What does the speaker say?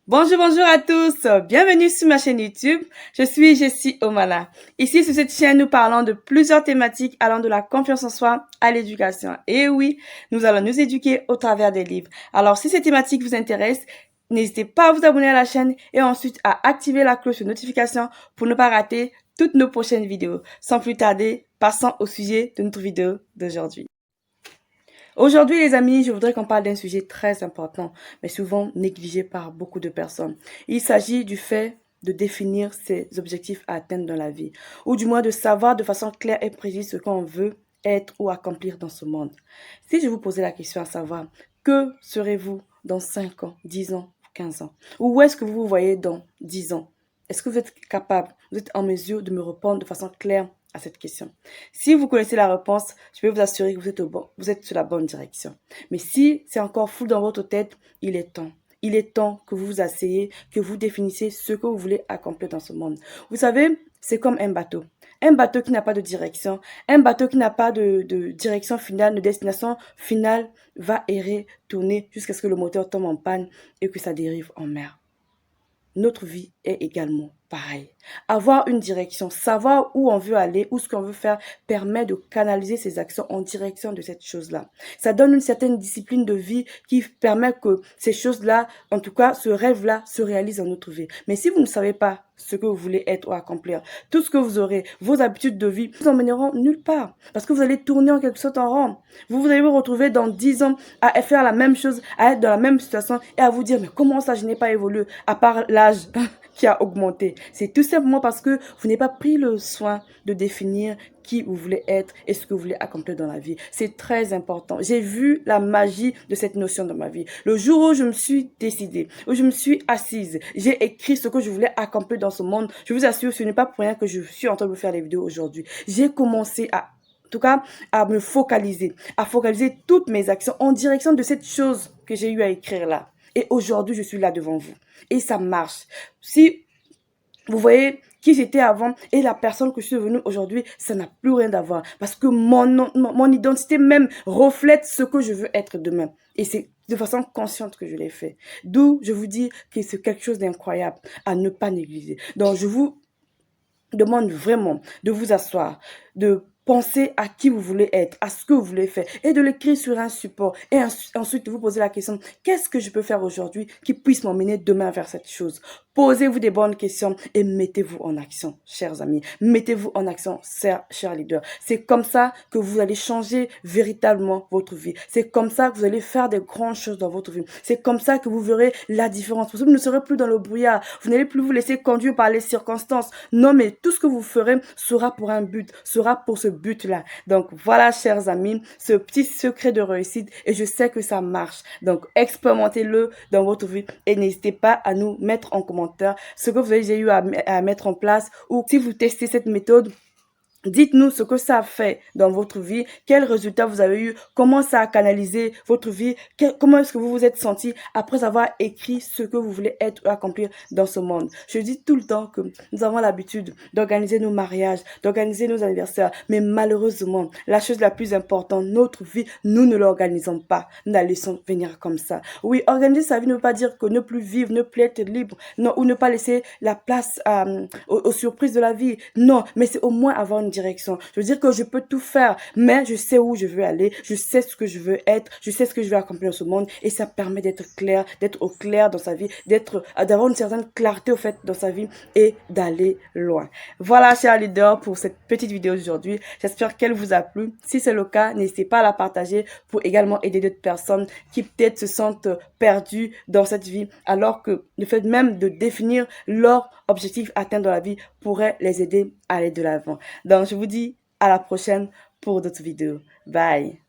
Bonjour, bonjour à tous. Bienvenue sur ma chaîne YouTube. Je suis Jessie Omana. Ici, sur cette chaîne, nous parlons de plusieurs thématiques allant de la confiance en soi à l'éducation. Et oui, nous allons nous éduquer au travers des livres. Alors, si ces thématiques vous intéressent, n'hésitez pas à vous abonner à la chaîne et ensuite à activer la cloche de notification pour ne pas rater toutes nos prochaines vidéos. Sans plus tarder, passons au sujet de notre vidéo d'aujourd'hui. Aujourd'hui, les amis, je voudrais qu'on parle d'un sujet très important, mais souvent négligé par beaucoup de personnes. Il s'agit du fait de définir ses objectifs à atteindre dans la vie, ou du moins de savoir de façon claire et précise ce qu'on veut être ou accomplir dans ce monde. Si je vous posais la question à savoir, que serez-vous dans 5 ans, 10 ans, 15 ans? Ou où est-ce que vous vous voyez dans 10 ans? Est-ce que vous êtes capable, vous êtes en mesure de me répondre de façon claire à cette question? Si vous connaissez la réponse, je peux vous assurer que vous êtes sur la bonne direction. Mais si c'est encore flou dans votre tête, il est temps. Il est temps que vous vous asseyez, que vous définissiez ce que vous voulez accomplir dans ce monde. Vous savez, c'est comme un bateau. Un bateau qui n'a pas de direction, un bateau qui n'a pas de direction finale, de destination finale, va errer, tourner jusqu'à ce que le moteur tombe en panne et que ça dérive en mer. Notre vie est également pareil. Avoir une direction, savoir où on veut aller, où ce qu'on veut faire, permet de canaliser ses actions en direction de cette chose-là. Ça donne une certaine discipline de vie qui permet que ces choses-là, en tout cas, ce rêve-là, se réalise dans notre vie. Mais si vous ne savez pas ce que vous voulez être ou accomplir, tout ce que vous aurez, vos habitudes de vie, vous emmèneront nulle part. Parce que vous allez tourner en quelque sorte en rond. Vous allez vous retrouver dans 10 ans à faire la même chose, à être dans la même situation et à vous dire, mais comment ça, je n'ai pas évolué, à part l'âge qui a augmenté. C'est tout simplement parce que vous n'avez pas pris le soin de définir qui vous voulez être et ce que vous voulez accomplir dans la vie. C'est très important. J'ai vu la magie de cette notion dans ma vie. Le jour où je me suis décidée, où je me suis assise, j'ai écrit ce que je voulais accomplir dans ce monde. Je vous assure, ce n'est pas pour rien que je suis en train de vous faire les vidéos aujourd'hui. J'ai commencé en tout cas, à me focaliser, à focaliser toutes mes actions en direction de cette chose que j'ai eu à écrire là. Et aujourd'hui, je suis là devant vous. Et ça marche. Si vous voyez qui j'étais avant et la personne que je suis devenue aujourd'hui, ça n'a plus rien à voir. Parce que mon identité même reflète ce que je veux être demain. Et c'est de façon consciente que je l'ai fait. D'où je vous dis que c'est quelque chose d'incroyable à ne pas négliger. Donc je vous demande vraiment de vous asseoir, de penser à qui vous voulez être, à ce que vous voulez faire et de l'écrire sur un support et ensuite de vous poser la question, qu'est-ce que je peux faire aujourd'hui qui puisse m'emmener demain vers cette chose? Posez-vous des bonnes questions et mettez-vous en action, chers amis. Mettez-vous en action, chers leaders. C'est comme ça que vous allez changer véritablement votre vie. C'est comme ça que vous allez faire des grandes choses dans votre vie. C'est comme ça que vous verrez la différence. Parce que vous ne serez plus dans le brouillard. Vous n'allez plus vous laisser conduire par les circonstances. Non, mais tout ce que vous ferez sera pour un but, sera pour ce but-là. Donc voilà, chers amis, ce petit secret de réussite et je sais que ça marche. Donc expérimentez-le dans votre vie et n'hésitez pas à nous mettre en commentaire ce que vous avez eu à mettre en place ou si vous testez cette méthode. Dites-nous ce que ça a fait dans votre vie, quels résultats vous avez eu, comment ça a canalisé votre vie, comment est-ce que vous vous êtes senti après avoir écrit ce que vous voulez être ou accomplir dans ce monde. Je dis tout le temps que nous avons l'habitude d'organiser nos mariages, d'organiser nos anniversaires, mais malheureusement, la chose la plus importante, notre vie, nous ne l'organisons pas, nous la laissons venir comme ça. Oui, organiser sa vie ne veut pas dire que ne plus vivre, ne plus être libre, non, ou ne pas laisser la place aux surprises de la vie, non, mais c'est au moins avoir une direction. Je veux dire que je peux tout faire, mais je sais où je veux aller, je sais ce que je veux être, je sais ce que je veux accomplir dans ce monde et ça permet d'être clair, d'être au clair dans sa vie, d'avoir une certaine clarté au fait dans sa vie et d'aller loin. Voilà, chers leaders, pour cette petite vidéo d'aujourd'hui. J'espère qu'elle vous a plu. Si c'est le cas, n'hésitez pas à la partager pour également aider d'autres personnes qui peut-être se sentent perdues dans cette vie alors que le fait même de définir leur objectif atteint dans la vie pourrait les aider à aller de l'avant. Donc, je vous dis à la prochaine pour d'autres vidéos. Bye!